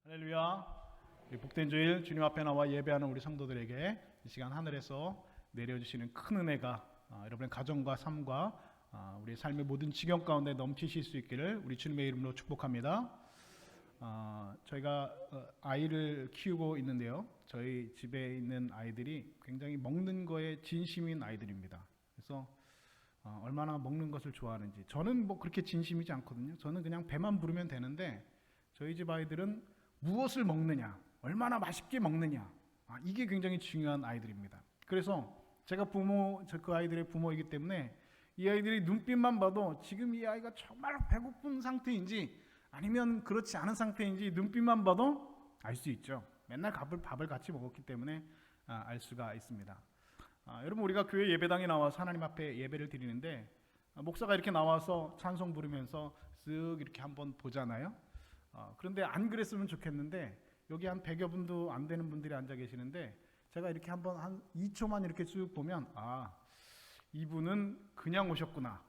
할렐루야. 우리 복된 주일 주님 앞에 나와 예배하는 우리 성도들에게 이 시간 하늘에서 내려주시는 큰 은혜가 여러분의 가정과 삶과 우리 삶의 모든 지경 가운데 넘치실 수 있기를 우리 주님의 이름으로 축복합니다. 저희가 아이를 키우고 있는데요. 저희 집에 있는 아이들이 굉장히 먹는 거에 진심인 아이들입니다. 그래서 얼마나 먹는 것을 좋아하는지, 저는 뭐 그렇게 진심이지 않거든요. 저는 그냥 배만 부르면 되는데 저희 집 아이들은 무엇을 먹느냐, 얼마나 맛있게 먹느냐, 이게 굉장히 중요한 아이들입니다. 그래서 제가 그 아이들의 부모이기 때문에 이 아이들이 눈빛만 봐도 지금 이 아이가 정말 배고픈 상태인지 아니면 그렇지 않은 상태인지 눈빛만 봐도 알 수 있죠. 맨날 밥을 같이 먹었기 때문에 알 수가 있습니다. 여러분, 우리가 교회 예배당에 나와서 하나님 앞에 예배를 드리는데 목사가 이렇게 나와서 찬송 부르면서 쓱 이렇게 한번 보잖아요. 그런데 안 그랬으면 좋겠는데 여기 한 100여 분도 안 되는 분들이 앉아 계시는데 제가 이렇게 한 2초만 이렇게 쭉 보면 이분은 그냥 오셨구나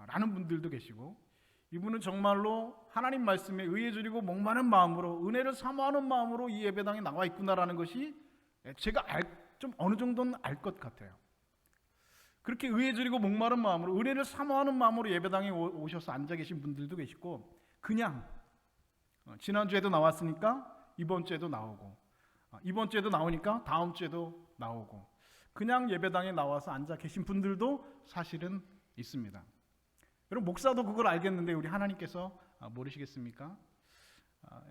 라는 분들도 계시고, 이분은 정말로 하나님 말씀에 의해 주리고 목마른 마음으로 은혜를 사모하는 마음으로 이 예배당에 나와 있구나라는 것이 제가 좀 어느 정도는 알 것 같아요. 그렇게 의해 주리고 목마른 마음으로 은혜를 사모하는 마음으로 예배당에 오셔서 앉아 계신 분들도 계시고, 그냥 지난주에도 나왔으니까 이번 주에도 나오고, 이번 주에도 나오니까 다음 주에도 나오고, 그냥 예배당에 나와서 앉아 계신 분들도 사실은 있습니다. 여러분, 목사도 그걸 알겠는데 우리 하나님께서 모르시겠습니까?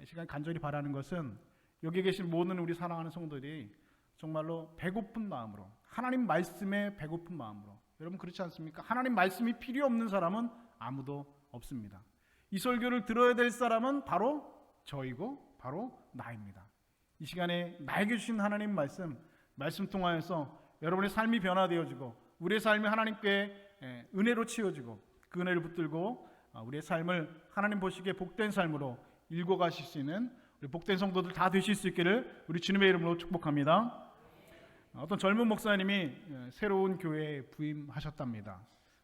이 시간 간절히 바라는 것은 여기 계신 모든 우리 사랑하는 성도들이 정말로 배고픈 마음으로, 하나님 말씀에 배고픈 마음으로, 여러분 그렇지 않습니까? 하나님 말씀이 필요 없는 사람은 아무도 없습니다. 이 설교를 들어야 될 사람은 바로 저이고 바로 나입니다. 이 시간에 나에게 주신 하나님 말씀 통하여서 여러분의 삶이 변화되어지고 우리의 삶이 하나님께 은혜로 채워지고 그 은혜를 붙들고 우리의 삶을 하나님 보시기에 복된 삶으로 읽어가실 수 있는 우리 복된 성도들 다 되실 수 있기를 우리 주님의 이름으로 축복합니다. 어떤 젊은 목사님이 새로운 교회에 부임하셨답니다.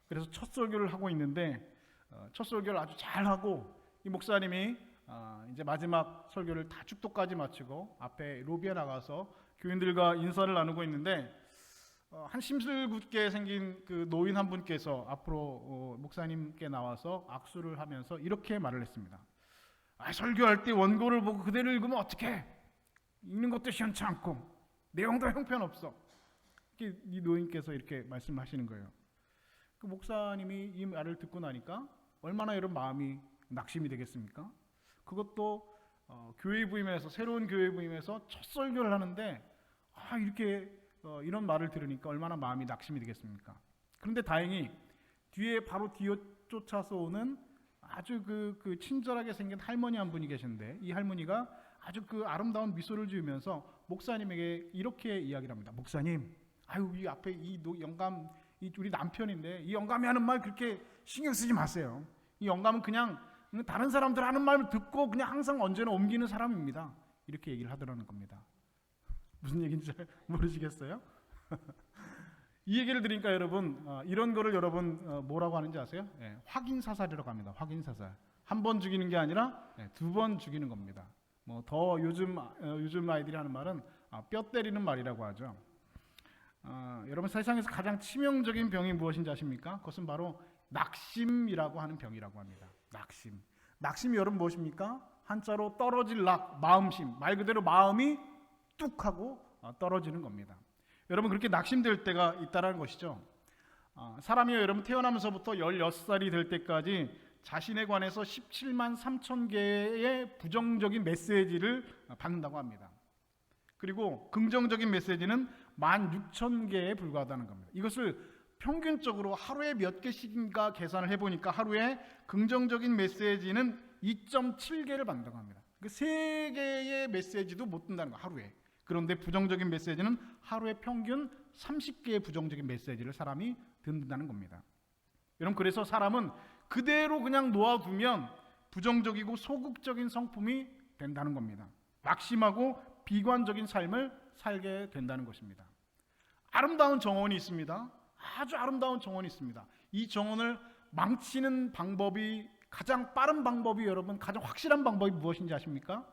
그래서 첫 설교를 하고 있는데 첫 설교를 아주 잘하고 이 목사님이 이제 마지막 설교를 다 축도까지 마치고 앞에 로비에 나가서 교인들과 인사를 나누고 있는데 한 심술궂게 생긴 그 노인 한 분께서 앞으로 목사님께 나와서 악수를 하면서 이렇게 말을 했습니다. 설교할 때 원고를 보고 그대로 읽으면 어떡해? 읽는 것도 시원치 않고 내용도 형편없어. 이 노인께서 이렇게 말씀하시는 거예요. 그 목사님이 이 말을 듣고 나니까 얼마나 이런 마음이 낙심이 되겠습니까? 그것도 교회 부임해서, 새로운 교회 부임해서 첫 설교를 하는데 이렇게 이런 말을 들으니까 얼마나 마음이 낙심이 되겠습니까? 그런데 다행히 바로 뒤에 쫓아서 오는 아주 그 친절하게 생긴 할머니 한 분이 계신데, 이 할머니가 아주 그 아름다운 미소를 지으면서 목사님에게 이렇게 이야기를 합니다. 목사님, 이 앞에 이 영감, 우리 남편인데 이 영감이 하는 말 그렇게 신경 쓰지 마세요. 이 영감은 그냥 다른 사람들 하는 말을 듣고 그냥 항상 언제나 옮기는 사람입니다. 이렇게 얘기를 하더라는 겁니다. 무슨 얘기인지 잘 모르시겠어요? 이 얘기를 들으니까 여러분, 이런 거를 여러분 뭐라고 하는지 아세요? 확인사살이라고 합니다. 확인사살. 한 번 죽이는 게 아니라 2번 죽이는 겁니다. 더 요즘 아이들이 하는 말은 뼈 때리는 말이라고 하죠. 여러분, 세상에서 가장 치명적인 병이 무엇인지 아십니까? 그것은 바로 낙심이라고 하는 병이라고 합니다. 낙심이 여러분 무엇입니까? 한자로 떨어질 마음심, 말 그대로 마음이 뚝 하고 떨어지는 겁니다. 여러분, 그렇게 낙심될 때가 있다는 것이죠. 사람이요, 여러분 태어나면서부터 16살이 될 때까지 자신에 관해서 17만 3천 개의 부정적인 메시지를 받는다고 합니다. 그리고 긍정적인 메시지는 16,000개에 불과하다는 겁니다. 이것을 평균적으로 하루에 몇 개씩인가 계산을 해보니까 하루에 긍정적인 메시지는 2.7개를 받는다고 합니다. 그 3개의 메시지도 못 든다는 거예요, 하루에. 그런데 부정적인 메시지는 하루에 평균 30개의 부정적인 메시지를 사람이 듣는다는 겁니다. 여러분, 그래서 사람은 그대로 그냥 놓아두면 부정적이고 소극적인 성품이 된다는 겁니다. 낙심하고 비관적인 삶을 살게 된다는 것입니다. 아름다운 정원이 있습니다. 아주 아름다운 정원이 있습니다. 이 정원을 망치는 방법이, 가장 빠른 방법이, 여러분 가장 확실한 방법이 무엇인지 아십니까?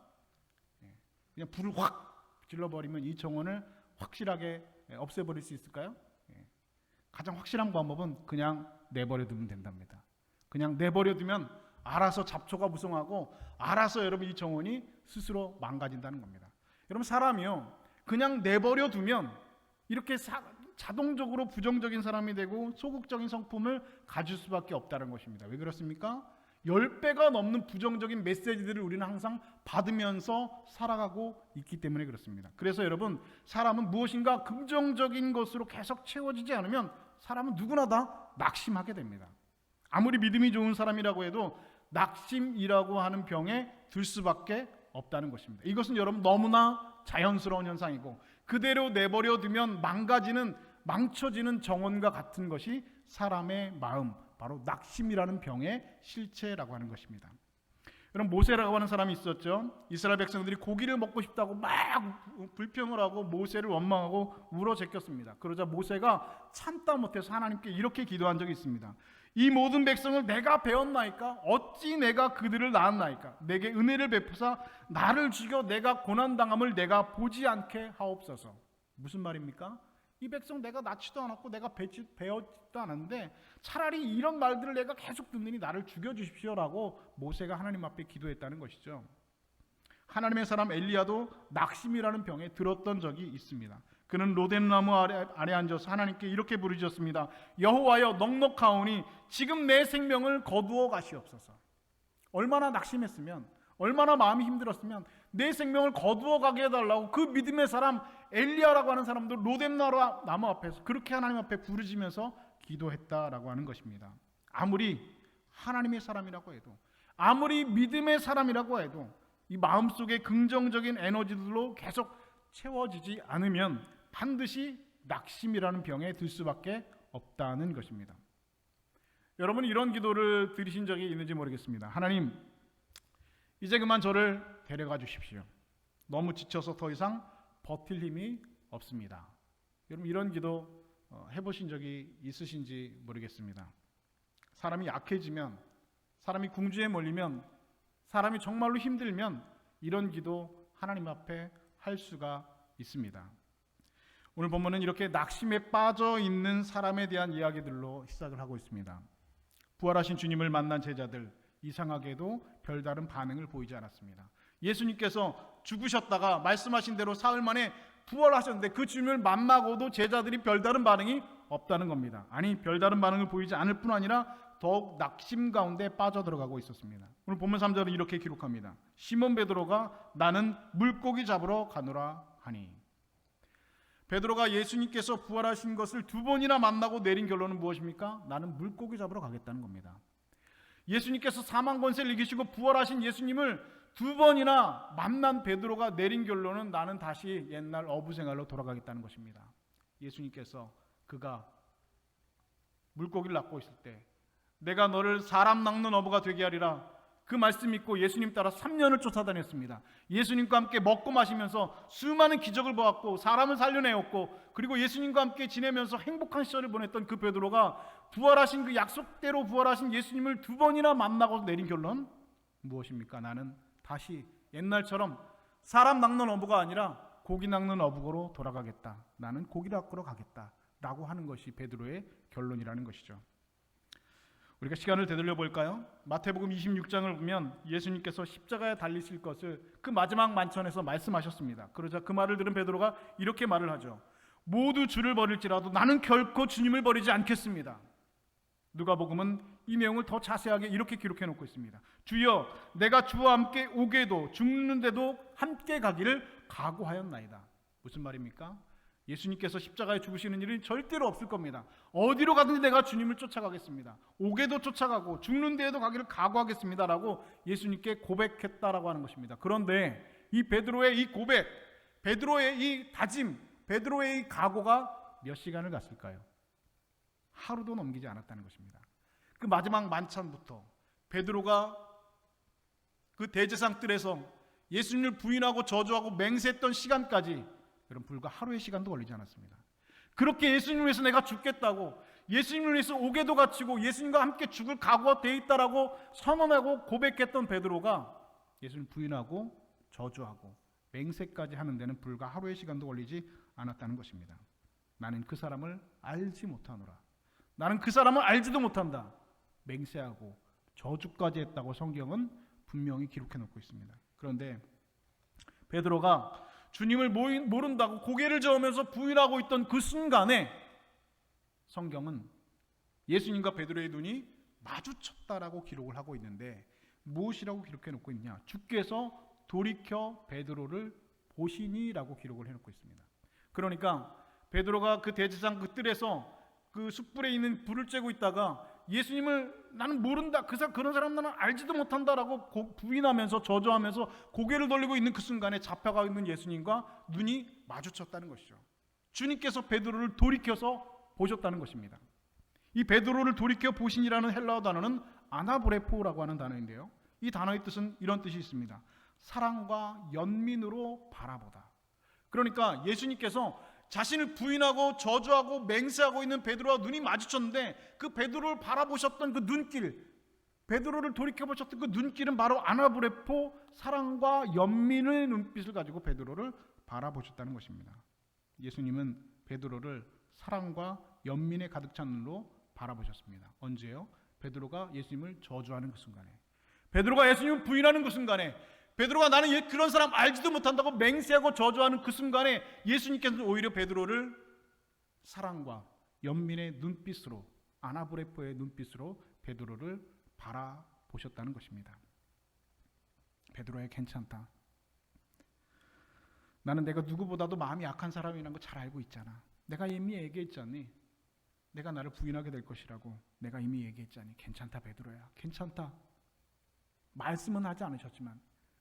그냥 불을 확 질러버리면 이 정원을 확실하게 없애버릴 수 있을까요? 가장 확실한 방법은 그냥 내버려 두면 된답니다. 그냥 내버려 두면 알아서 잡초가 무성하고 알아서 여러분 이 정원이 스스로 망가진다는 겁니다. 여러분 사람이요 그냥 내버려 두면 이렇게 자동적으로 부정적인 사람이 되고 소극적인 성품을 가질 수밖에 없다는 것입니다. 왜 그렇습니까? 10배가 넘는 부정적인 메시지들을 우리는 항상 받으면서 살아가고 있기 때문에 그렇습니다. 그래서 여러분 사람은 무엇인가 긍정적인 것으로 계속 채워지지 않으면 사람은 누구나 다 낙심하게 됩니다. 아무리 믿음이 좋은 사람이라고 해도 낙심이라고 하는 병에 들 수밖에 없다는 것입니다. 이것은 여러분 너무나 자연스러운 현상이고 그대로 내버려 두면 망쳐지는 정원과 같은 것이 사람의 마음, 바로 낙심이라는 병의 실체라고 하는 것입니다. 여러분 모세라고 하는 사람이 있었죠. 이스라엘 백성들이 고기를 먹고 싶다고 막 불평을 하고 모세를 원망하고 울어 제꼈습니다. 그러자 모세가 참다 못해서 하나님께 이렇게 기도한 적이 있습니다. 이 모든 백성을 내가 배웠나이까? 어찌 내가 그들을 낳았나이까? 내게 은혜를 베푸사 나를 죽여 내가 고난당함을 내가 보지 않게 하옵소서. 무슨 말입니까? 이 백성 내가 낳지도 않았고 내가 배웠지도 않았는데 차라리 이런 말들을 내가 계속 듣느니 나를 죽여주십시오라고 모세가 하나님 앞에 기도했다는 것이죠. 하나님의 사람 엘리야도 낙심이라는 병에 들었던 적이 있습니다. 그는 로뎀나무 아래 앉아서 하나님께 이렇게 부르짖었습니다. 여호와여 넉넉하오니 지금 내 생명을 거두어 가시옵소서. 얼마나 낙심했으면 얼마나 마음이 힘들었으면 내 생명을 거두어 가게 해달라고 그 믿음의 사람 엘리야라고 하는 사람도 로뎀나무 앞에서 그렇게 하나님 앞에 부르짖으면서 기도했다라고 하는 것입니다. 아무리 하나님의 사람이라고 해도 아무리 믿음의 사람이라고 해도 이 마음속에 긍정적인 에너지들로 계속 채워지지 않으면 반드시 낙심이라는 병에 들 수밖에 없다는 것입니다. 여러분 이런 기도를 들으신 적이 있는지 모르겠습니다. 하나님 이제 그만 저를 데려가 주십시오. 너무 지쳐서 더 이상 버틸 힘이 없습니다. 여러분 이런 기도 해보신 적이 있으신지 모르겠습니다. 사람이 약해지면 사람이 궁지에 몰리면 사람이 정말로 힘들면 이런 기도 하나님 앞에 할 수가 있습니다. 오늘 본문은 이렇게 낙심에 빠져 있는 사람에 대한 이야기들로 시작을 하고 있습니다. 부활하신 주님을 만난 제자들 이상하게도 별다른 반응을 보이지 않았습니다. 예수님께서 죽으셨다가 말씀하신 대로 사흘 만에 부활하셨는데 그 주님을 만나고도 제자들이 별다른 반응이 없다는 겁니다. 아니 별다른 반응을 보이지 않을 뿐 아니라 더욱 낙심 가운데 빠져들어가고 있었습니다. 오늘 본문 3절은 이렇게 기록합니다. 시몬 베드로가 나는 물고기 잡으러 가노라 하니. 베드로가 예수님께서 부활하신 것을 2번이나 만나고 내린 결론은 무엇입니까? 나는 물고기 잡으러 가겠다는 겁니다. 예수님께서 사망 권세를 이기시고 부활하신 예수님을 2번이나 만난 베드로가 내린 결론은 나는 다시 옛날 어부생활로 돌아가겠다는 것입니다. 예수님께서 그가 물고기를 낚고 있을 때 내가 너를 사람 낚는 어부가 되게 하리라 그 말씀 믿고 예수님 따라 3년을 쫓아다녔습니다. 예수님과 함께 먹고 마시면서 수많은 기적을 보았고 사람을 살려내었고 그리고 예수님과 함께 지내면서 행복한 시절을 보냈던 그 베드로가 부활하신 그 약속대로 부활하신 예수님을 2번이나 만나고 내린 결론 무엇입니까? 나는 다시 옛날처럼 사람 낚는 어부가 아니라 고기 낚는 어부로 돌아가겠다. 나는 고기 낚으러 가겠다 라고 하는 것이 베드로의 결론이라는 것이죠. 우리가 시간을 되돌려 볼까요? 마태복음 26장을 보면 예수님께서 십자가에 달리실 것을 그 마지막 만찬에서 말씀하셨습니다. 그러자 그 말을 들은 베드로가 이렇게 말을 하죠. 모두 주를 버릴지라도 나는 결코 주님을 버리지 않겠습니다. 누가복음은 이 내용을 더 자세하게 이렇게 기록해 놓고 있습니다. 주여 내가 주와 함께 오게도 죽는데도 함께 가기를 각오하였나이다. 무슨 말입니까? 예수님께서 십자가에 죽으시는 일은 절대로 없을 겁니다. 어디로 가든지 내가 주님을 쫓아가겠습니다. 오게도 쫓아가고 죽는 데에도 가기를 각오하겠습니다 라고 예수님께 고백했다라고 하는 것입니다. 그런데 이 베드로의 이 고백, 베드로의 이 다짐, 베드로의 이 각오가 몇 시간을 갔을까요? 하루도 넘기지 않았다는 것입니다. 그 마지막 만찬부터 베드로가 그 대제상 뜰에서 예수님을 부인하고 저주하고 맹세했던 시간까지 여러분 불과 하루의 시간도 걸리지 않았습니다. 그렇게 예수님을 위해서 내가 죽겠다고 예수님을 위해서 오게도 갇히고 예수님과 함께 죽을 각오가 돼 있다라고 선언하고 고백했던 베드로가 예수님을 부인하고 저주하고 맹세까지 하는 데는 불과 하루의 시간도 걸리지 않았다는 것입니다. 나는 그 사람을 알지 못하노라. 나는 그 사람을 알지도 못한다. 맹세하고 저주까지 했다고 성경은 분명히 기록해 놓고 있습니다. 그런데 베드로가 주님을 모른다고 고개를 저으면서 부인하고 있던 그 순간에 성경은 예수님과 베드로의 눈이 마주쳤다라고 기록을 하고 있는데 무엇이라고 기록해 놓고 있냐? 주께서 돌이켜 베드로를 보시니라고 기록을 해놓고 있습니다. 그러니까 베드로가 그 대제사장 그 뜰에서 그 숯불에 있는 불을 쬐고 있다가 예수님을 나는 모른다, 그런 사람 나는 알지도 못한다라고 부인하면서 저주하면서 고개를 돌리고 있는 그 순간에 잡혀가 있는 예수님과 눈이 마주쳤다는 것이죠. 주님께서 베드로를 돌이켜서 보셨다는 것입니다. 이 베드로를 돌이켜 보신이라는 헬라어 단어는 아나브레포라고 하는 단어인데요, 이 단어의 뜻은 이런 뜻이 있습니다. 사랑과 연민으로 바라보다. 그러니까 예수님께서 자신을 부인하고 저주하고 맹세하고 있는 베드로와 눈이 마주쳤는데 그 베드로를 바라보셨던 그 눈길, 베드로를 돌이켜보셨던 그 눈길은 바로 아나브레포, 사랑과 연민의 눈빛을 가지고 베드로를 바라보셨다는 것입니다. 예수님은 베드로를 사랑과 연민에 가득 찬 눈으로 바라보셨습니다. 언제요? 베드로가 예수님을 저주하는 그 순간에, 베드로가 예수님을 부인하는 그 순간에, 베드로가 나는 그런 사람 알지도 못한다고 맹세하고 저주하는 그 순간에 예수님께서는 오히려 베드로를 사랑과 연민의 눈빛으로, 아나브레포의 눈빛으로 베드로를 바라보셨다는 것입니다. 베드로야, 괜찮다. 나는 내가 누구보다도 마음이 약한 사람이라는 거 잘 알고 있잖아. 내가 이미 얘기했잖니. 내가 나를 부인하게 될 것이라고 내가 이미 얘기했잖니. 괜찮다 베드로야, 괜찮다. 말씀은 하지 않으셨지만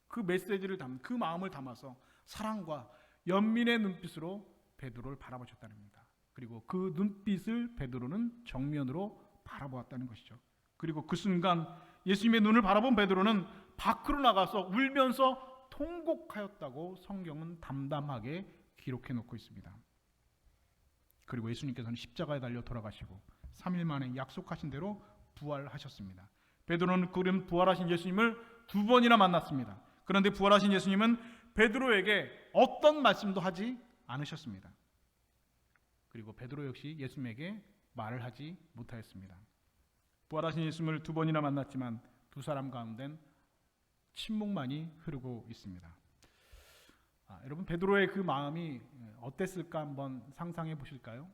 그 메시지를 그 마음을 담아서 사랑과 연민의 눈빛으로 베드로를 바라보셨다는 겁니다. 그리고 그 눈빛을 베드로는 정면으로 바라보았다는 것이죠. 그리고 그 순간 예수님의 눈을 바라본 베드로는 밖으로 나가서 울면서 통곡하였다고 성경은 담담하게 기록해 놓고 있습니다. 그리고 예수님께서는 십자가에 달려 돌아가시고 3일 만에 약속하신 대로 부활하셨습니다. 베드로는 그런 부활하신 예수님을 2번이나 만났습니다. 그런데 부활하신 예수님은 베드로에게 어떤 말씀도 하지 않으셨습니다. 그리고 베드로 역시 예수님에게 말을 하지 못하였습니다. 부활하신 예수님을 2번이나 만났지만 두 사람 가운데는 침묵만이 흐르고 있습니다. 여러분, 베드로의 그 마음이 어땠을까 한번 상상해 보실까요?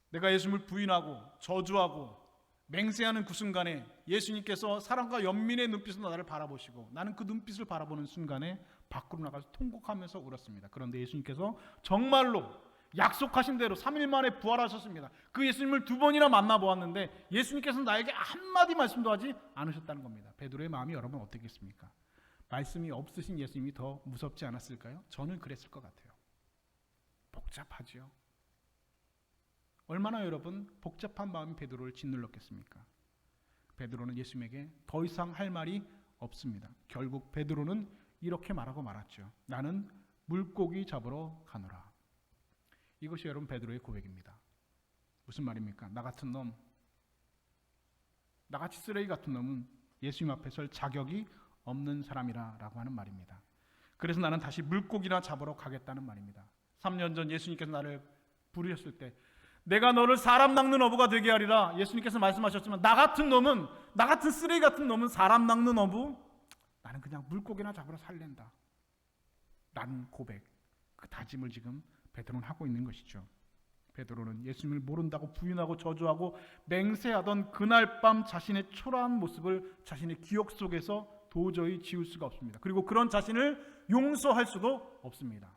내가 예수님을 부인하고 저주하고 맹세하는 그 순간에 예수님께서 사랑과 연민의 눈빛으로 나를 바라보시고 나는 그 눈빛을 바라보는 순간에 밖으로 나가서 통곡하면서 울었습니다. 그런데 예수님께서 정말로 약속하신 대로 3일 만에 부활하셨습니다. 그 예수님을 2번이나 만나보았는데 예수님께서는 나에게 한마디 말씀도 하지 않으셨다는 겁니다. 베드로의 마음이 여러분 어떻겠습니까? 말씀이 없으신 예수님이 더 무섭지 않았을까요? 저는 그랬을 것 같아요. 복잡하지요. 얼마나 여러분 복잡한 마음이 베드로를 짓눌렀겠습니까? 베드로는 예수님에게 더 이상 할 말이 없습니다. 결국 베드로는 이렇게 말하고 말았죠. 나는 물고기 잡으러 가노라. 이것이 여러분 베드로의 고백입니다. 무슨 말입니까? 나 같은 놈, 나같이 쓰레기 같은 놈은 예수님 앞에 설 자격이 없는 사람이라고 하는 말입니다. 그래서 나는 다시 물고기나 잡으러 가겠다는 말입니다. 3년 전 예수님께서 나를 부르셨을 때 내가 너를 사람 낚는 어부가 되게 하리라 예수님께서 말씀하셨지만 나 같은 놈은, 나 같은 쓰레기 같은 놈은 사람 낚는 어부, 나는 그냥 물고기나 잡으러 살랜다 라는 고백, 그 다짐을 지금 베드로는 하고 있는 것이죠. 베드로는 예수님을 모른다고 부인하고 저주하고 맹세하던 그날 밤 자신의 초라한 모습을 자신의 기억 속에서 도저히 지울 수가 없습니다. 그리고 그런 자신을 용서할 수도 없습니다.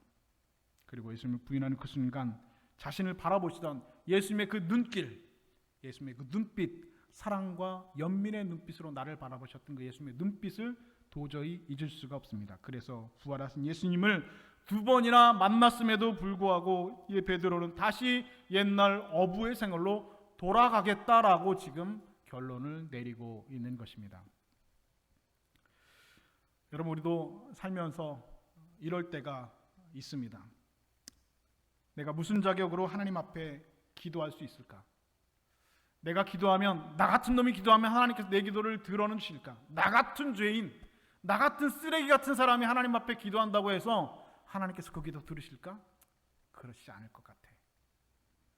그리고 예수님을 부인하는 그 순간 자신을 바라보시던 예수님의 그 눈길, 예수님의 그 눈빛, 사랑과 연민의 눈빛으로 나를 바라보셨던 그 예수님의 눈빛을 도저히 잊을 수가 없습니다. 그래서 부활하신 예수님을 2번이나 만났음에도 불구하고 이 베드로는 다시 옛날 어부의 생활로 돌아가겠다라고 지금 결론을 내리고 있는 것입니다. 여러분, 우리도 살면서 이럴 때가 있습니다. 내가 무슨 자격으로 하나님 앞에 기도할 수 있을까? 내가 기도하면, 나 같은 놈이 기도하면 하나님께서 내 기도를 들어는 주실까? 나 같은 죄인, 나 같은 쓰레기 같은 사람이 하나님 앞에 기도한다고 해서 하나님께서 그 기도 들으실까? 그렇지 않을 것 같아.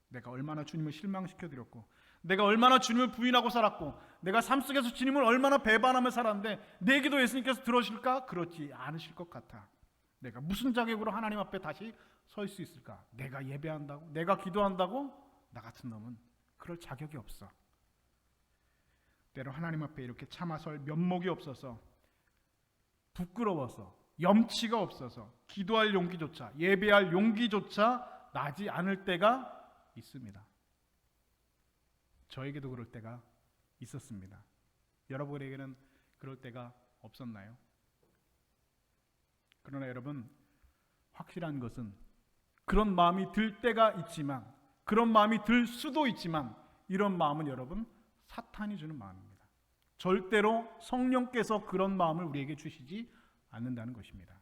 내가 얼마나 주님을 실망시켜드렸고, 내가 얼마나 주님을 부인하고 살았고, 내가 삶 속에서 주님을 얼마나 배반하며 살았는데 내 기도 예수님께서 들으실까? 그렇지 않으실 것 같아. 내가 무슨 자격으로 하나님 앞에 다시 설 수 있을까? 내가 예배한다고? 내가 기도한다고? 나 같은 놈은 그럴 자격이 없어. 때로 하나님 앞에 이렇게 참아설 면목이 없어서, 부끄러워서, 염치가 없어서 기도할 용기조차, 예배할 용기조차 나지 않을 때가 있습니다. 저에게도 그럴 때가 있었습니다. 여러분에게는 그럴 때가 없었나요? 그러나 여러분, 확실한 것은 그런 마음이 들 때가 있지만, 그런 마음이 들 수도 있지만, 이런 마음은 여러분 사탄이 주는 마음입니다. 절대로 성령께서 그런 마음을 우리에게 주시지 않는다는 것입니다.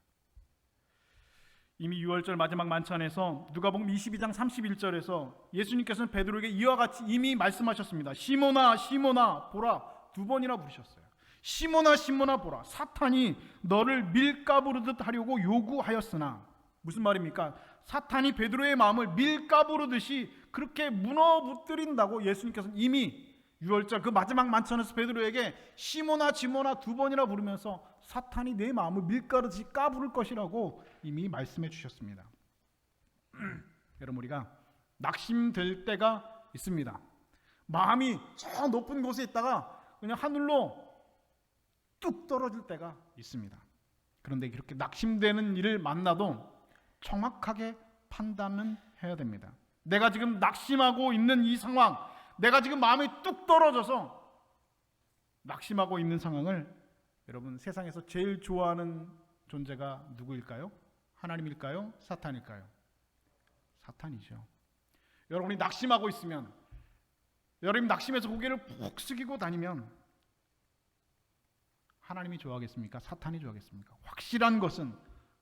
이미 6월절 마지막 만찬에서 누가복음 22장 31절에서 예수님께서는 베드로에게 이와 같이 이미 말씀하셨습니다. 시몬아 시몬아 보라, 2번이나 부르셨어요. 시몬아 시몬아 보라, 사탄이 너를 밀가부르듯 하려고 요구하였으나, 무슨 말입니까? 사탄이 베드로의 마음을 밀가부르듯이 그렇게 무너뜨린다고 예수님께서는 이미 6월절 그 마지막 만찬에서 베드로에게 시몬아 시몬아 2번이나 부르면서 사탄이 내 마음을 밀가루듯이 까부를 것이라고 이미 말씀해 주셨습니다. 여러분, 우리가 낙심될 때가 있습니다. 마음이 저 높은 곳에 있다가 그냥 하늘로 뚝 떨어질 때가 있습니다. 그런데 그렇게 낙심되는 일을 만나도 정확하게 판단은 해야 됩니다. 내가 지금 낙심하고 있는 이 상황, 내가 지금 마음이 뚝 떨어져서 낙심하고 있는 상황을, 여러분, 세상에서 제일 좋아하는 존재가 누구일까요? 하나님일까요? 사탄일까요? 사탄이죠. 여러분이 낙심하고 있으면, 여러분이 낙심해서 고개를 푹 숙이고 다니면 하나님이 좋아하겠습니까? 사탄이 좋아하겠습니까? 확실한 것은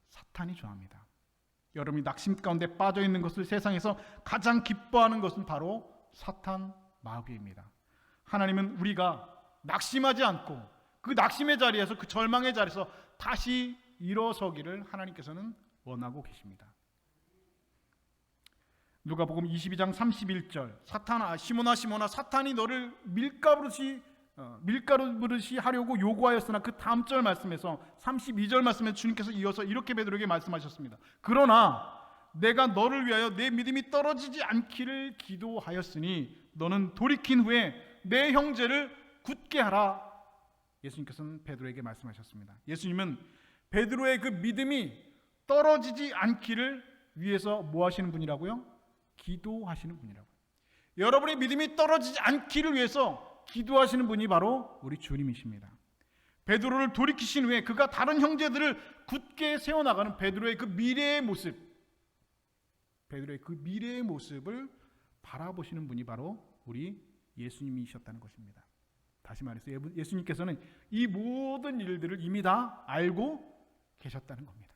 사탄이 좋아합니다. 여러분이 낙심 가운데 빠져 있는 것을 세상에서 가장 기뻐하는 것은 바로 사탄 마귀입니다. 하나님은 우리가 낙심하지 않고 그 낙심의 자리에서, 그 절망의 자리에서 다시 일어서기를 하나님께서는 원하고 계십니다. 누가복음 22장 31절, 사탄아 시몬아 시몬아 사탄이 너를 밀가루듯이 하려고 요구하였으나, 그 다음 절 말씀에서 32절 말씀에 주님께서 이어서 이렇게 베드로에게 말씀하셨습니다. 그러나 내가 너를 위하여 내 믿음이 떨어지지 않기를 기도하였으니 너는 돌이킨 후에 내 형제를 굳게 하라. 예수님께서는 베드로에게 말씀하셨습니다. 예수님은 베드로의 그 믿음이 떨어지지 않기를 위해서 뭐 하시는 분이라고요? 기도하시는 분이라고요. 여러분의 믿음이 떨어지지 않기를 위해서 기도하시는 분이 바로 우리 주님이십니다. 베드로를 돌이키신 후에 그가 다른 형제들을 굳게 세워나가는 베드로의 그 미래의 모습, 베드로의 그 미래의 모습을 바라보시는 분이 바로 우리 예수님이셨다는 것입니다. 다시 말해서 예수님께서는 이 모든 일들을 이미 다 알고 계셨다는 겁니다.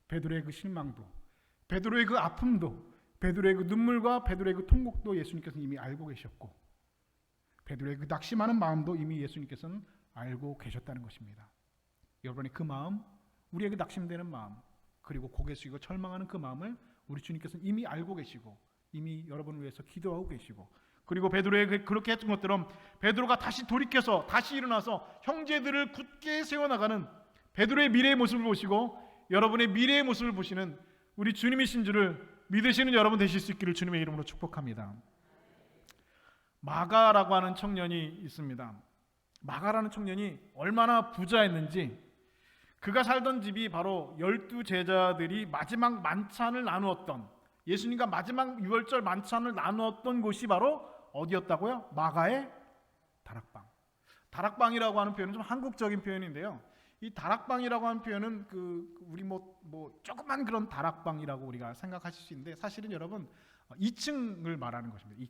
베드로의 그 실망도, 베드로의 그 아픔도, 베드로의 그 눈물과 베드로의 그 통곡도 예수님께서는 이미 알고 계셨고, 베드로의 그 낙심하는 마음도 이미 예수님께서는 알고 계셨다는 것입니다. 여러분의 그 마음, 우리의 그 낙심되는 마음, 그리고 고개 숙이고 절망하는 그 마음을 우리 주님께서는 이미 알고 계시고, 이미 여러분을 위해서 기도하고 계시고, 그리고 베드로의 그렇게 했던 것처럼 베드로가 다시 돌이켜서 다시 일어나서 형제들을 굳게 세워나가는 베드로의 미래의 모습을 보시고 여러분의 미래의 모습을 보시는 우리 주님이신 줄을 믿으시는 여러분 되실 수 있기를 주님의 이름으로 축복합니다. 마가라고 하는 청년이 있습니다. 마가라는 청년이 얼마나 부자였는지, 그가 살던 집이 바로 12제자들이 마지막 만찬을 나누었던, 예수님과 마지막 6월절 만찬을 나누었던 곳이 바로 어디였다고요? 마가의 다락방. 다락방이라고 하는 표현은 좀 한국적인 표현인데요. 이 다락방이라고 하는 표현은 우리 뭐 조그만 그런 다락방이라고 우리가 생각하실 수 있는데, 사실은 여러분 2층을 말하는 것입니다.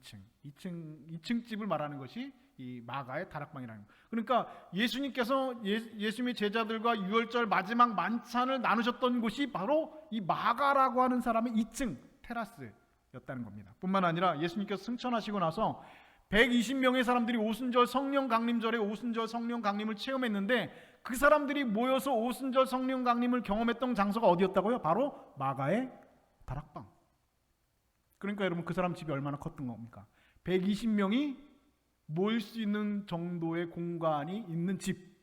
2층 집을 말하는 것이 이 마가의 다락방이라는 거. 그러니까 예수님께서 예수님의 제자들과 6월절 마지막 만찬을 나누셨던 곳이 바로 이 마가라고 하는 사람의 2층 테라스였다는 겁니다. 뿐만 아니라 예수님께서 승천하시고 나서 120명의 사람들이 오순절 성령 강림절에 오순절 성령 강림을 체험했는데, 그 사람들이 모여서 오순절 성령 강림을 경험했던 장소가 어디였다고요? 바로 마가의 다락방. 그러니까 여러분 그 사람 집이 얼마나 컸던 겁니까? 120명이 모일 수 있는 정도의 공간이 있는 집,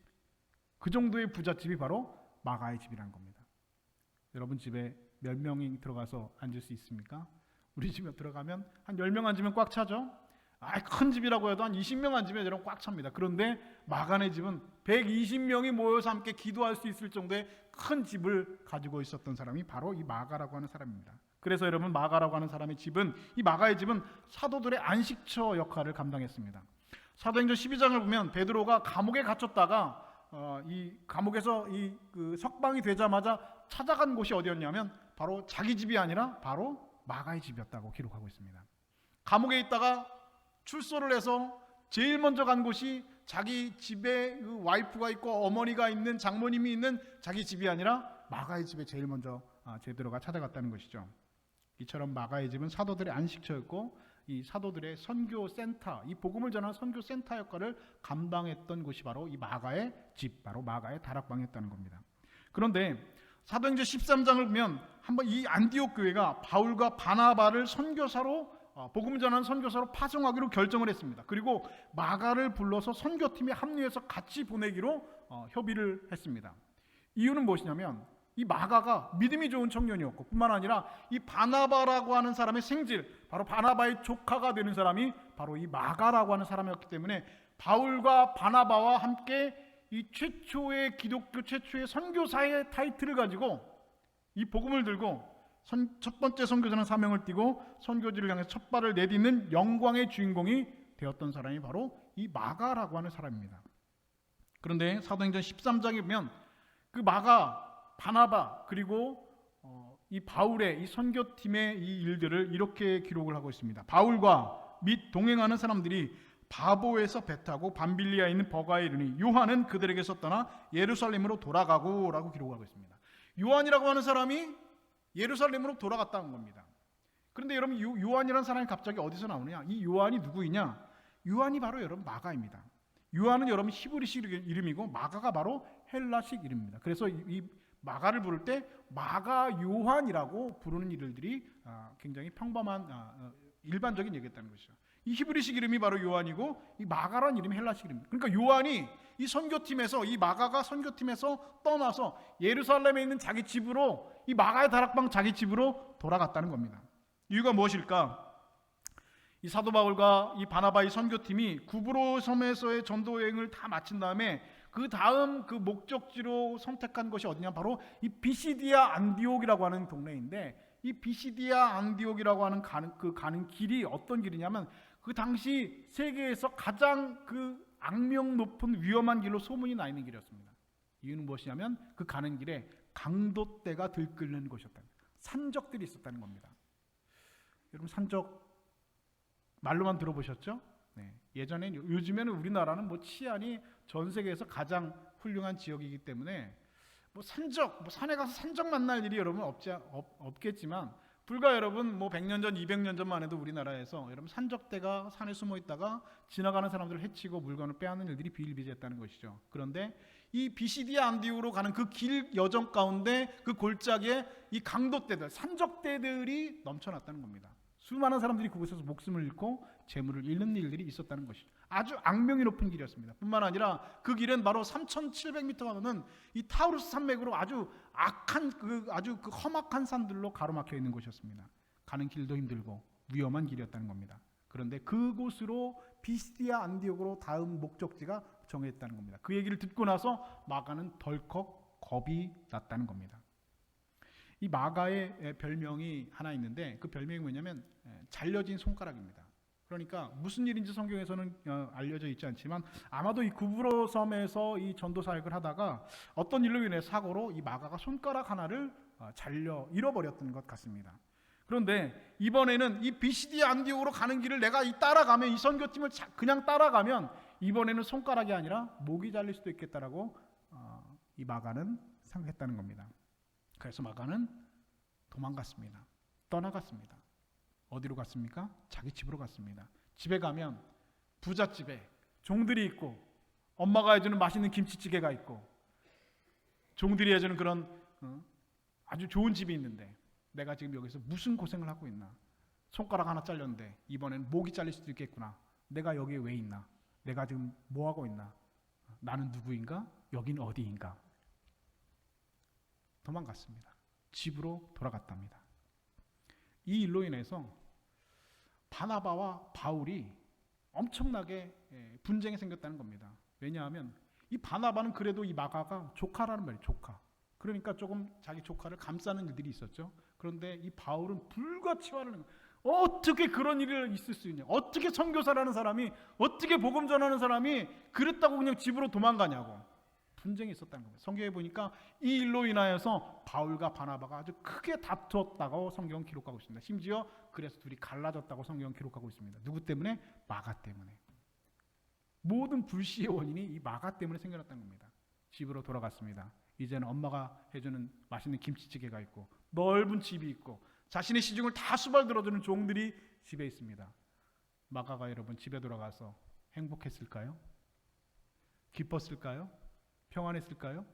그 정도의 부잣집이 바로 마가의 집이라는 겁니다. 여러분 집에 몇 명이 들어가서 앉을 수 있습니까? 우리 집에 들어가면 한 10명 앉으면 꽉 차죠? 큰 집이라고 해도 한 20명 앉으면 여러분 꽉 찹니다. 그런데 마가네 집은 120명이 모여서 함께 기도할 수 있을 정도의 큰 집을 가지고 있었던 사람이 바로 이 마가라고 하는 사람입니다. 그래서 여러분 마가라고 하는 사람의 집은, 이 마가의 집은 사도들의 안식처 역할을 감당했습니다. 사도행전 12장을 보면 베드로가 감옥에 갇혔다가 이 감옥에서 그 석방이 되자마자 찾아간 곳이 어디였냐면 바로 자기 집이 아니라 바로 마가의 집이었다고 기록하고 있습니다. 감옥에 있다가 출소를 해서 제일 먼저 간 곳이 자기 집에 그 와이프가 있고 어머니가 있는, 장모님이 있는 자기 집이 아니라 마가의 집에 제일 먼저 베드로가 찾아갔다는 것이죠. 이처럼 마가의 집은 사도들의 안식처였고 이 사도들의 선교 센터, 이 복음을 전하는 선교 센터 역할을 감당했던 곳이 바로 이 마가의 집, 바로 마가의 다락방이었다는 겁니다. 그런데 사도행전 13장을 보면 한번 이 안디옥 교회가 바울과 바나바를 선교사로, 복음을 전하는 선교사로 파송하기로 결정을 했습니다. 그리고 마가를 불러서 선교팀에 합류해서 같이 보내기로 협의를 했습니다. 이유는 무엇이냐면 이 마가가 믿음이 좋은 청년이었고 뿐만 아니라 이 바나바라고 하는 사람의 생질, 바로 바나바의 조카가 되는 사람이 바로 이 마가라고 하는 사람이었기 때문에 바울과 바나바와 함께 이 최초의 기독교 최초의 선교사의 타이틀을 가지고 이 복음을 들고 첫 번째 선교사는 사명을 띠고 선교지를 향해 첫 발을 내딛는 영광의 주인공이 되었던 사람이 바로 이 마가라고 하는 사람입니다. 그런데 사도행전 13장에 보면 그 마가, 바나바 그리고 이 바울의 이 선교팀의 이 일들을 이렇게 기록을 하고 있습니다. 바울과 및 동행하는 사람들이 바보에서 배 타고 밤빌리아에 있는 버가에 이르니 요한은 그들에게서 떠나 예루살렘으로 돌아가고 라고 기록하고 있습니다. 요한이라고 하는 사람이 예루살렘으로 돌아갔다는 겁니다. 그런데 여러분 요한이라는 사람이 갑자기 어디서 나오느냐? 이 요한이 누구이냐? 요한이 바로 여러분 마가입니다. 요한은 여러분 히브리식 이름이고 마가가 바로 헬라식 이름입니다. 그래서 이 마가를 부를 때 마가 요한이라고 부르는 일들이 굉장히 평범한 일반적인 얘기였다는 것이죠. 이 히브리식 이름이 바로 요한이고 이 마가라는 이름이 헬라식 이름입니다. 그러니까 요한이 이 선교팀에서, 이 마가가 선교팀에서 떠나서 예루살렘에 있는 자기 집으로, 이 마가의 다락방 자기 집으로 돌아갔다는 겁니다. 이유가 무엇일까? 이 사도 바울과 이 바나바의 선교팀이 구브로 섬에서의 전도 여행을 다 마친 다음에 그 다음 그 목적지로 선택한 것이 어디냐? 바로 이 비시디아 안디옥이라고 하는 동네인데, 이 비시디아 안디옥이라고 하는 가는 길이 어떤 길이냐면 그 당시 세계에서 가장 그 악명 높은 위험한 길로 소문이 나 있는 길이었습니다. 이유는 무엇이냐면 그 가는 길에 강도떼가 들끓는 곳이었다. 산적들이 있었다는 겁니다. 여러분 산적 말로만 들어보셨죠? 네. 예전에, 요즘에는 우리나라는 뭐 치안이 전 세계에서 가장 훌륭한 지역이기 때문에 뭐 산적, 뭐 산에 가서 산적 만날 일이 여러분 없겠지만 불과 여러분 뭐 100년 전, 200년 전만 해도 우리나라에서 여러분 산적대가 산에 숨어 있다가 지나가는 사람들을 해치고 물건을 빼앗는 일들이 비일비재했다는 것이죠. 그런데 이 비시디아 안디옥으로 가는 그 길 여정 가운데 그 골짜기에 이 강도떼들, 산적대들이 넘쳐났다는 겁니다. 수많은 사람들이 그곳에서 목숨을 잃고 재물을 잃는 일들이 있었다는 것이죠. 아주 악명이 높은 길이었습니다. 뿐만 아니라 그 길은 바로 3,700m가 넘는 이 타우루스 산맥으로 아주 악한 아주 험악한 산들로 가로막혀 있는 곳이었습니다. 가는 길도 힘들고 위험한 길이었다는 겁니다. 그런데 그곳으로 비시디아 안디옥으로 다음 목적지가 정했다는 겁니다. 그 얘기를 듣고 나서 마가는 덜컥 겁이 났다는 겁니다. 이 마가의 별명이 하나 있는데 그 별명이 뭐냐면 잘려진 손가락입니다. 그러니까 무슨 일인지 성경에서는 알려져 있지 않지만 아마도 이 구브로 섬에서 이 전도 사역을 하다가 어떤 일로 인해 사고로 이 마가가 손가락 하나를 잃어버렸던 것 같습니다. 그런데 이번에는 이 비시디아 안디옥으로 가는 길을 내가 따라가면, 이 선교팀을 그냥 따라가면 이번에는 손가락이 아니라 목이 잘릴 수도 있겠다라고 이 마가는 생각했다는 겁니다. 그래서 마가는 도망갔습니다. 떠나갔습니다. 어디로 갔습니까? 자기 집으로 갔습니다. 집에 가면 부잣집에 종들이 있고 엄마가 해주는 맛있는 김치찌개가 있고 종들이 해주는 그런 아주 좋은 집이 있는데 내가 지금 여기서 무슨 고생을 하고 있나? 손가락 하나 잘렸는데 이번엔 목이 잘릴 수도 있겠구나. 내가 여기에 왜 있나? 내가 지금 뭐 하고 있나? 나는 누구인가? 여긴 어디인가? 도망갔습니다. 집으로 돌아갔답니다. 이 일로 인해서 바나바와 바울이 엄청나게 분쟁이 생겼다는 겁니다. 왜냐하면 이 바나바는 그래도 이 마가가 조카라는 말이에요. 조카. 그러니까 조금 자기 조카를 감싸는 일들이 있었죠. 그런데 이 바울은 불같이 화를 내는 거예요. 어떻게 그런 일이 있을 수 있냐? 어떻게 선교사라는 사람이, 어떻게 복음 전하는 사람이 그랬다고 그냥 집으로 도망가냐고. 분쟁이 있었다는 겁니다. 성경에 보니까 이 일로 인하여서 바울과 바나바가 아주 크게 다투었다고 성경은 기록하고 있습니다. 심지어 그래서 둘이 갈라졌다고 성경은 기록하고 있습니다. 누구 때문에? 마가 때문에. 모든 불씨의 원인이 이 마가 때문에 생겨났다는 겁니다. 집으로 돌아갔습니다. 이제는 엄마가 해주는 맛있는 김치찌개가 있고 넓은 집이 있고 자신의 시중을 다 수발 들어주는 종들이 집에 있습니다. 마가가 여러분 집에 돌아가서 행복했을까요? 기뻤을까요? 평안했을까요?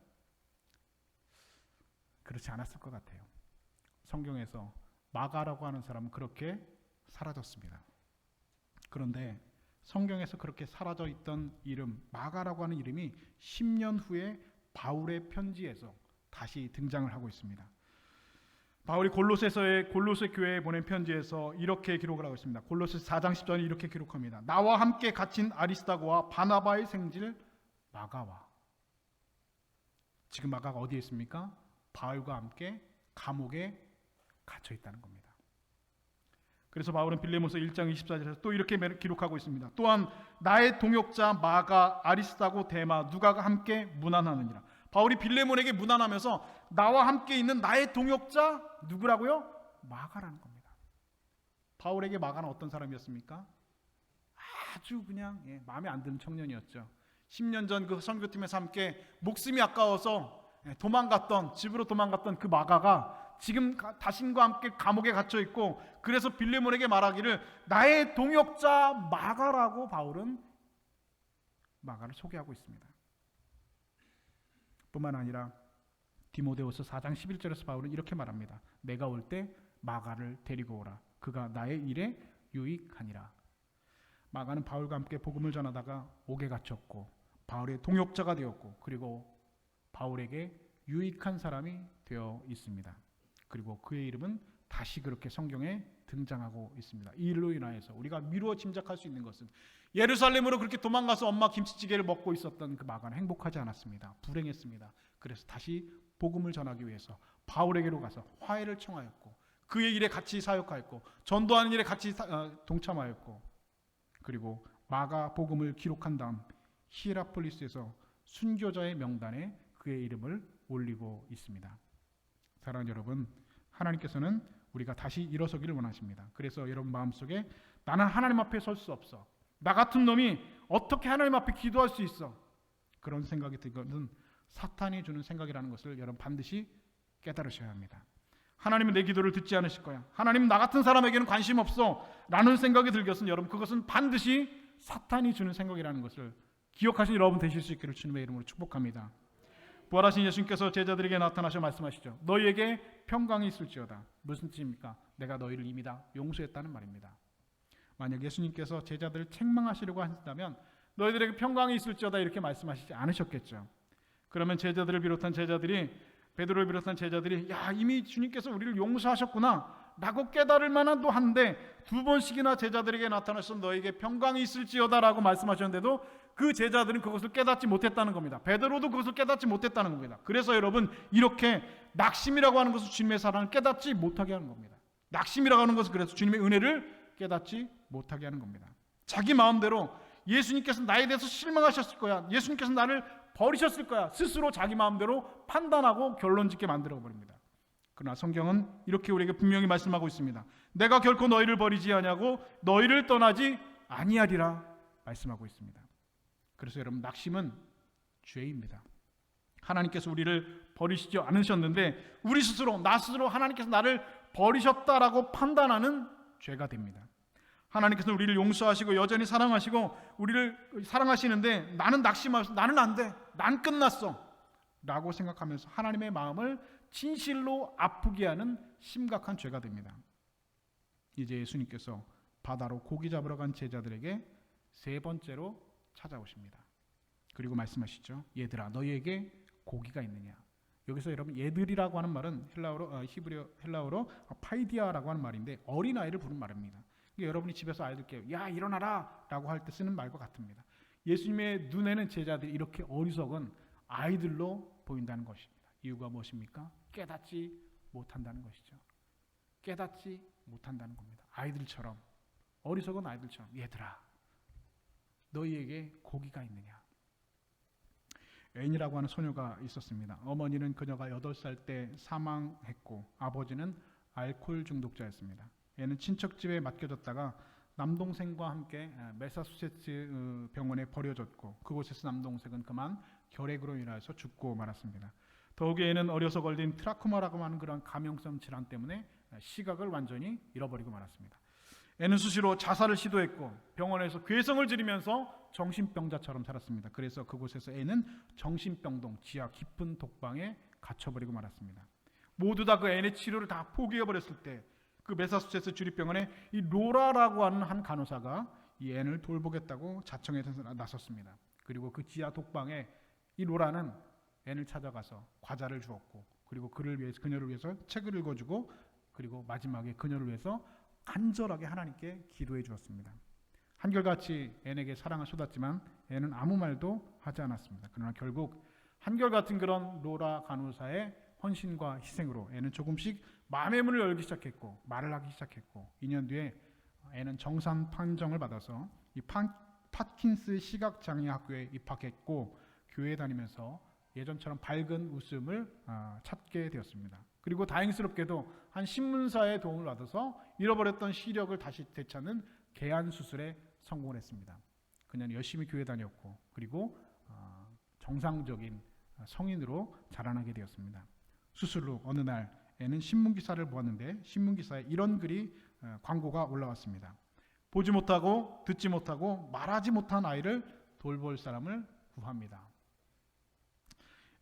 그렇지 않았을 것 같아요. 성경에서 마가라고 하는 사람은 그렇게 사라졌습니다. 그런데 성경에서 그렇게 사라져 있던 이름, 마가라고 하는 이름이 10년 후에 바울의 편지에서 다시 등장을 하고 있습니다. 바울이 골로새 교회에 보낸 편지에서 이렇게 기록을 하고 있습니다. 골로새 4장 10절에 이렇게 기록합니다. 나와 함께 갇힌 아리스다고와 바나바의 생질 마가와. 지금 마가가 어디에 있습니까? 바울과 함께 감옥에 갇혀 있다는 겁니다. 그래서 바울은 빌레몬서 1장 24절에서 또 이렇게 기록하고 있습니다. 또한 나의 동역자 마가, 아리스다고, 데마, 누가가 함께 문안하느니라. 바울이 빌레몬에게 문안하면서 나와 함께 있는 나의 동역자 누구라고요? 마가라는 겁니다. 바울에게 마가는 어떤 사람이었습니까? 아주 그냥 마음에 안 드는 청년이었죠. 10년 전 그 선교팀에서 함께 목숨이 아까워서 집으로 도망갔던 그 마가가 지금 자신과 함께 감옥에 갇혀 있고, 그래서 빌레몬에게 말하기를 나의 동역자 마가라고 바울은 마가를 소개하고 있습니다. 뿐만 아니라 디모데후서 4장 11절에서 바울은 이렇게 말합니다. 내가 올 때 마가를 데리고 오라. 그가 나의 일에 유익하니라. 마가는 바울과 함께 복음을 전하다가 옥에 갇혔고 바울의 동역자가 되었고, 그리고 바울에게 유익한 사람이 되어 있습니다. 그리고 그의 이름은 다시 그렇게 성경에 등장하고 있습니다. 이 일로 인하여서 우리가 미루어 짐작할 수 있는 것은 예루살렘으로 그렇게 도망가서 엄마 김치찌개를 먹고 있었던 그 마가는 행복하지 않았습니다. 불행했습니다. 그래서 다시 복음을 전하기 위해서 바울에게로 가서 화해를 청하였고, 그의 일에 같이 사역하였고, 전도하는 일에 같이 동참하였고, 그리고 마가 복음을 기록한 다음 히에라폴리스에서 순교자의 명단에 그의 이름을 올리고 있습니다. 사랑하는 여러분, 하나님께서는 우리가 다시 일어서기를 원하십니다. 그래서 여러분 마음속에 나는 하나님 앞에 설 수 없어, 나 같은 놈이 어떻게 하나님 앞에 기도할 수 있어, 그런 생각이 들거든 사탄이 주는 생각이라는 것을 여러분 반드시 깨달으셔야 합니다. 하나님은 내 기도를 듣지 않으실 거야, 하나님은 나 같은 사람에게는 관심 없어 라는 생각이 들것은 여러분 그것은 반드시 사탄이 주는 생각이라는 것을 기억하신 여러분 되실 수 있기를 주님의 이름으로 축복합니다. 부활하신 예수님께서 제자들에게 나타나셔 말씀하시죠. 너희에게 평강이 있을지어다. 무슨 뜻입니까? 내가 너희를 이미 다 용서했다는 말입니다. 만약 예수님께서 제자들을 책망하시려고 하신다면 너희들에게 평강이 있을지어다 이렇게 말씀하시지 않으셨겠죠. 그러면 제자들을 비롯한 제자들이, 베드로를 비롯한 제자들이 야, 이미 주님께서 우리를 용서하셨구나 라고 깨달을 만한도 한데, 두 번씩이나 제자들에게 나타나셔서 너에게 평강이 있을지어다 라고 말씀하셨는데도 그 제자들은 그것을 깨닫지 못했다는 겁니다. 베드로도 그것을 깨닫지 못했다는 겁니다. 그래서 여러분 이렇게 낙심이라고 하는 것은 주님의 사랑을 깨닫지 못하게 하는 겁니다. 낙심이라고 하는 것은 그래서 주님의 은혜를 깨닫지 못하게 하는 겁니다. 자기 마음대로 예수님께서 나에 대해서 실망하셨을 거야, 예수님께서 나를 버리셨을 거야, 스스로 자기 마음대로 판단하고 결론짓게 만들어버립니다. 그러나 성경은 이렇게 우리에게 분명히 말씀하고 있습니다. 내가 결코 너희를 버리지 아니하고 너희를 떠나지 아니하리라 말씀하고 있습니다. 그래서 여러분 낙심은 죄입니다. 하나님께서 우리를 버리시지 않으셨는데 우리 스스로, 나 스스로 하나님께서 나를 버리셨다라고 판단하는 죄가 됩니다. 하나님께서 우리를 용서하시고 여전히 사랑하시고 우리를 사랑하시는데 나는 낙심하셔서 나는 안 돼, 난 끝났어 라고 생각하면서 하나님의 마음을 진실로 아프게 하는 심각한 죄가 됩니다. 이제 예수님께서 바다로 고기 잡으러 간 제자들에게 세 번째로 찾아오십니다. 그리고 말씀하시죠. 얘들아, 너희에게 고기가 있느냐? 여기서 여러분, 얘들이라고 하는 말은 헬라어로 파이디아라고 하는 말인데 어린아이를 부르는 말입니다. 여러분이 집에서 아이들께 야 일어나라 라고 할 때 쓰는 말과 같습니다. 예수님의 눈에는 제자들이 이렇게 어리석은 아이들로 보인다는 것입니다. 이유가 무엇입니까? 깨닫지 못한다는 것이죠. 깨닫지 못한다는 겁니다. 아이들처럼, 어리석은 아이들처럼, 얘들아 너희에게 고기가 있느냐? 앤이라고 하는 소녀가 있었습니다. 어머니는 그녀가 8살 때 사망했고 아버지는 알코올 중독자였습니다. 앤은 친척집에 맡겨졌다가 남동생과 함께 매사추세츠 병원에 버려졌고 그곳에서 남동생은 그만 결핵으로 인하여서 죽고 말았습니다. 더욱이 앤은 어려서 걸린 트라코마라고 하는 그런 감염성 질환 때문에 시각을 완전히 잃어버리고 말았습니다. 앤은 수시로 자살을 시도했고 병원에서 괴성을 지르면서 정신병자처럼 살았습니다. 그래서 그곳에서 앤은 정신병동 지하 깊은 독방에 갇혀버리고 말았습니다. 모두 다 그 앤의 치료를 다 포기해버렸을 때 그 매사추세츠 주립병원에 이 로라라고 하는 한 간호사가 이 앤을 돌보겠다고 자청해서 나섰습니다. 그리고 그 지하 독방에 이 로라는 앤을 찾아가서 과자를 주었고 그리고 그녀를 위해서 책을 읽어주고 그리고 마지막에 그녀를 위해서 간절하게 하나님께 기도해 주었습니다. 한결같이 앤에게 사랑을 쏟았지만 앤은 아무 말도 하지 않았습니다. 그러나 결국 한결같은 그런 로라 간호사의 헌신과 희생으로 앤은 조금씩 마음의 문을 열기 시작했고 말을 하기 시작했고 2년 뒤에 앤은 정상 판정을 받아서 이 파킨스 시각장애학교에 입학했고 교회에 다니면서 예전처럼 밝은 웃음을 찾게 되었습니다. 그리고 다행스럽게도 한 신문사의 도움을 받아서 잃어버렸던 시력을 다시 되찾는 개안 수술에 성공을 했습니다. 그녀는 열심히 교회 다녔고 그리고 정상적인 성인으로 자라나게 되었습니다. 수술 후 어느 날 앤은 신문기사를 보았는데 신문기사에 이런 글이 광고가 올라왔습니다. 보지 못하고 듣지 못하고 말하지 못한 아이를 돌볼 사람을 구합니다.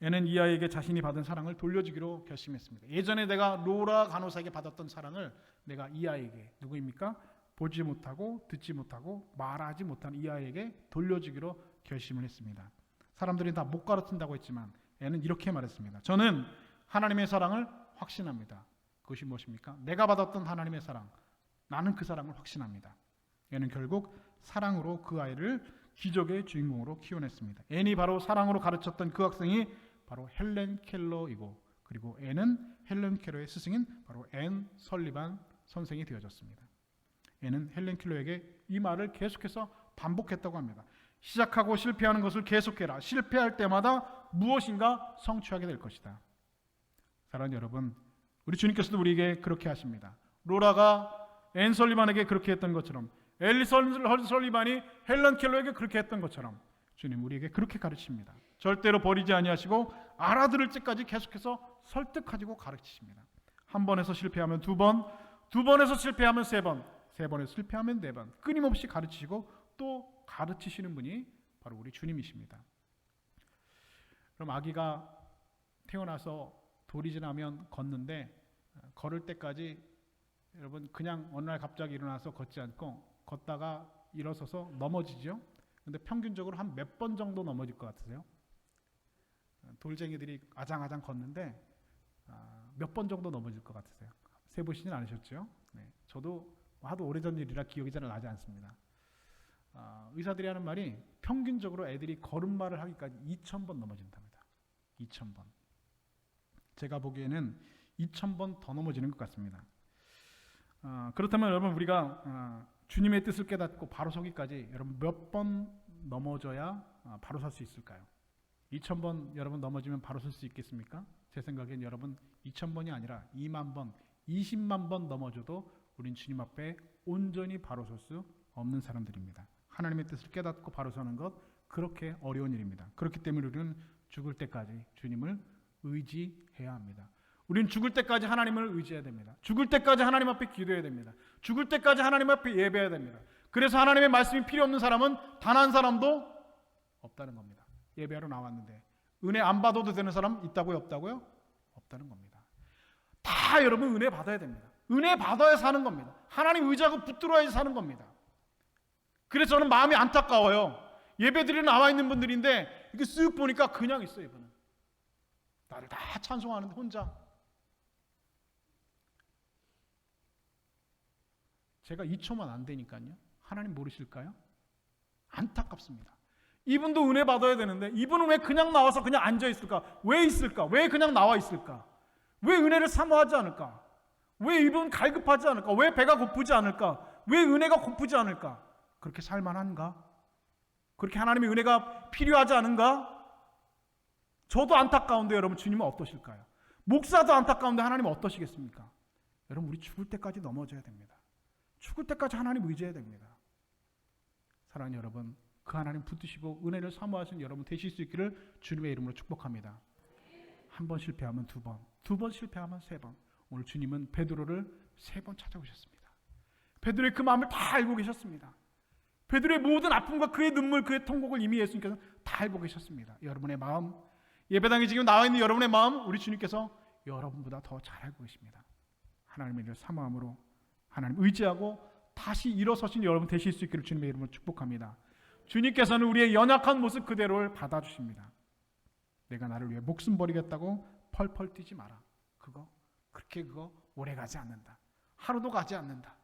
앤은 이 아이에게 자신이 받은 사랑을 돌려주기로 결심했습니다. 예전에 내가 로라 간호사에게 받았던 사랑을 내가 이 아이에게, 누구입니까? 보지 못하고 듣지 못하고 말하지 못한 이 아이에게 돌려주기로 결심을 했습니다. 사람들이 다 못 가르친다고 했지만 앤은 이렇게 말했습니다. 저는 하나님의 사랑을 확신합니다. 그것이 무엇입니까? 내가 받았던 하나님의 사랑, 나는 그 사랑을 확신합니다. 앤은 결국 사랑으로 그 아이를 기적의 주인공으로 키워냈습니다. 앤이 바로 사랑으로 가르쳤던 그 학생이 바로 헬렌 켈러이고 그리고 앤은 헬렌 켈러의 스승인 바로 앤 설리반 선생이 되어졌습니다. 앤은 헬렌 켈러에게 이 말을 계속해서 반복했다고 합니다. 시작하고 실패하는 것을 계속해라. 실패할 때마다 무엇인가 성취하게 될 것이다. 사랑하는 여러분, 우리 주님께서도 우리에게 그렇게 하십니다. 로라가 앤 설리반에게 그렇게 했던 것처럼 엘리 설리반이 헬렌 켈러에게 그렇게 했던 것처럼 주님 우리에게 그렇게 가르칩니다. 절대로 버리지 아니하시고 알아들을 때까지 계속해서 설득하시고 가르치십니다. 한 번에서 실패하면 두 번, 두 번에서 실패하면 세 번, 세 번에서 실패하면 네 번, 끊임없이 가르치시고 또 가르치시는 분이 바로 우리 주님이십니다. 그럼 아기가 태어나서 돌이 지나면 걷는데 걸을 때까지 여러분 그냥 어느 날 갑자기 일어나서 걷지 않고 걷다가 일어서서 넘어지죠. 근데 평균적으로 한 몇 번 정도 넘어질 것 같으세요? 돌쟁이들이 아장아장 걷는데 몇 번 정도 넘어질 것 같으세요? 세보시진 않으셨죠? 네, 저도 하도 오래전 일이라 기억이 잘 나지 않습니다. 의사들이 하는 말이 평균적으로 애들이 걸음마를 하기까지 2,000번 넘어진답니다. 2,000번. 제가 보기에는 2,000번 더 넘어지는 것 같습니다. 그렇다면 여러분 우리가 주님의 뜻을 깨닫고 바로 서기까지 여러분 몇 번 넘어져야 바로 설 수 있을까요? 2,000번 여러분 넘어지면 바로 설 수 있겠습니까? 제 생각엔 여러분 2,000번이 아니라 2만 번, 20만 번 넘어져도 우린 주님 앞에 온전히 바로 설 수 없는 사람들입니다. 하나님의 뜻을 깨닫고 바로 서는 것 그렇게 어려운 일입니다. 그렇기 때문에 우리는 죽을 때까지 주님을 의지해야 합니다. 우리는 죽을 때까지 하나님을 의지해야 됩니다. 죽을 때까지 하나님 앞에 기도해야 됩니다. 죽을 때까지 하나님 앞에 예배해야 됩니다. 그래서 하나님의 말씀이 필요 없는 사람은 단 한 사람도 없다는 겁니다. 예배하러 나왔는데 은혜 안 받아도 되는 사람 있다고요? 없다고요? 없다는 겁니다. 다 여러분 은혜 받아야 됩니다. 은혜 받아야 사는 겁니다. 하나님 의지하고 붙들어야지 사는 겁니다. 그래서 저는 마음이 안타까워요. 예배드리러 나와 있는 분들인데 이게 쓱 보니까 그냥 있어요. 이분은 나를 다 찬송하는데 혼자. 제가 2초만 안 되니까요. 하나님 모르실까요? 안타깝습니다. 이분도 은혜 받아야 되는데 이분은 왜 그냥 나와서 그냥 앉아 있을까? 왜 있을까? 왜 그냥 나와 있을까? 왜 은혜를 사모하지 않을까? 왜 이분 갈급하지 않을까? 왜 배가 고프지 않을까? 왜 은혜가 고프지 않을까? 그렇게 살만한가? 그렇게 하나님의 은혜가 필요하지 않은가? 저도 안타까운데 여러분 주님은 어떠실까요? 목사도 안타까운데 하나님은 어떠시겠습니까? 여러분 우리 죽을 때까지 넘어져야 됩니다. 죽을 때까지 하나님 의지해야 됩니다. 사랑하는 여러분, 그 하나님 붙드시고 은혜를 사모하시는 여러분 되실 수 있기를 주님의 이름으로 축복합니다. 한 번 실패하면 두 번, 두 번 실패하면 세 번. 오늘 주님은 베드로를 3번 찾아오셨습니다. 베드로의 그 마음을 다 알고 계셨습니다. 베드로의 모든 아픔과 그의 눈물, 그의 통곡을 이미 예수님께서 다 알고 계셨습니다. 여러분의 마음, 예배당에 지금 나와 있는 여러분의 마음, 우리 주님께서 여러분보다 더 잘 알고 계십니다. 하나님의 일을 사모함으로 하나님 의지하고 다시 일어서신 여러분 되실 수 있기를 주님의 이름으로 축복합니다. 주님께서는 우리의 연약한 모습 그대로를 받아주십니다. 내가 나를 위해 목숨 버리겠다고 펄펄 뛰지 마라. 그거 오래 가지 않는다. 하루도 가지 않는다.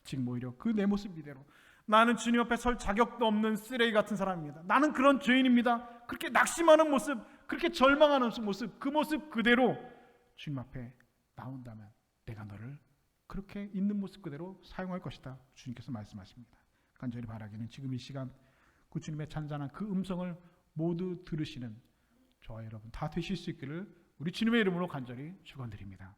지금 오히려 그 내 모습 이대로 나는 주님 앞에 설 자격도 없는 쓰레기 같은 사람입니다. 나는 그런 죄인입니다. 그렇게 낙심하는 모습, 그렇게 절망하는 모습, 그 모습 그대로 주님 앞에 나온다면 내가 너를 그렇게 있는 모습 그대로 사용할 것이다. 주님께서 말씀하십니다. 간절히 바라기는 지금 이 시간 그 주님의 잔잔한 그 음성을 모두 들으시는 저와 여러분 다 되실 수 있기를 우리 주님의 이름으로 간절히 축원드립니다.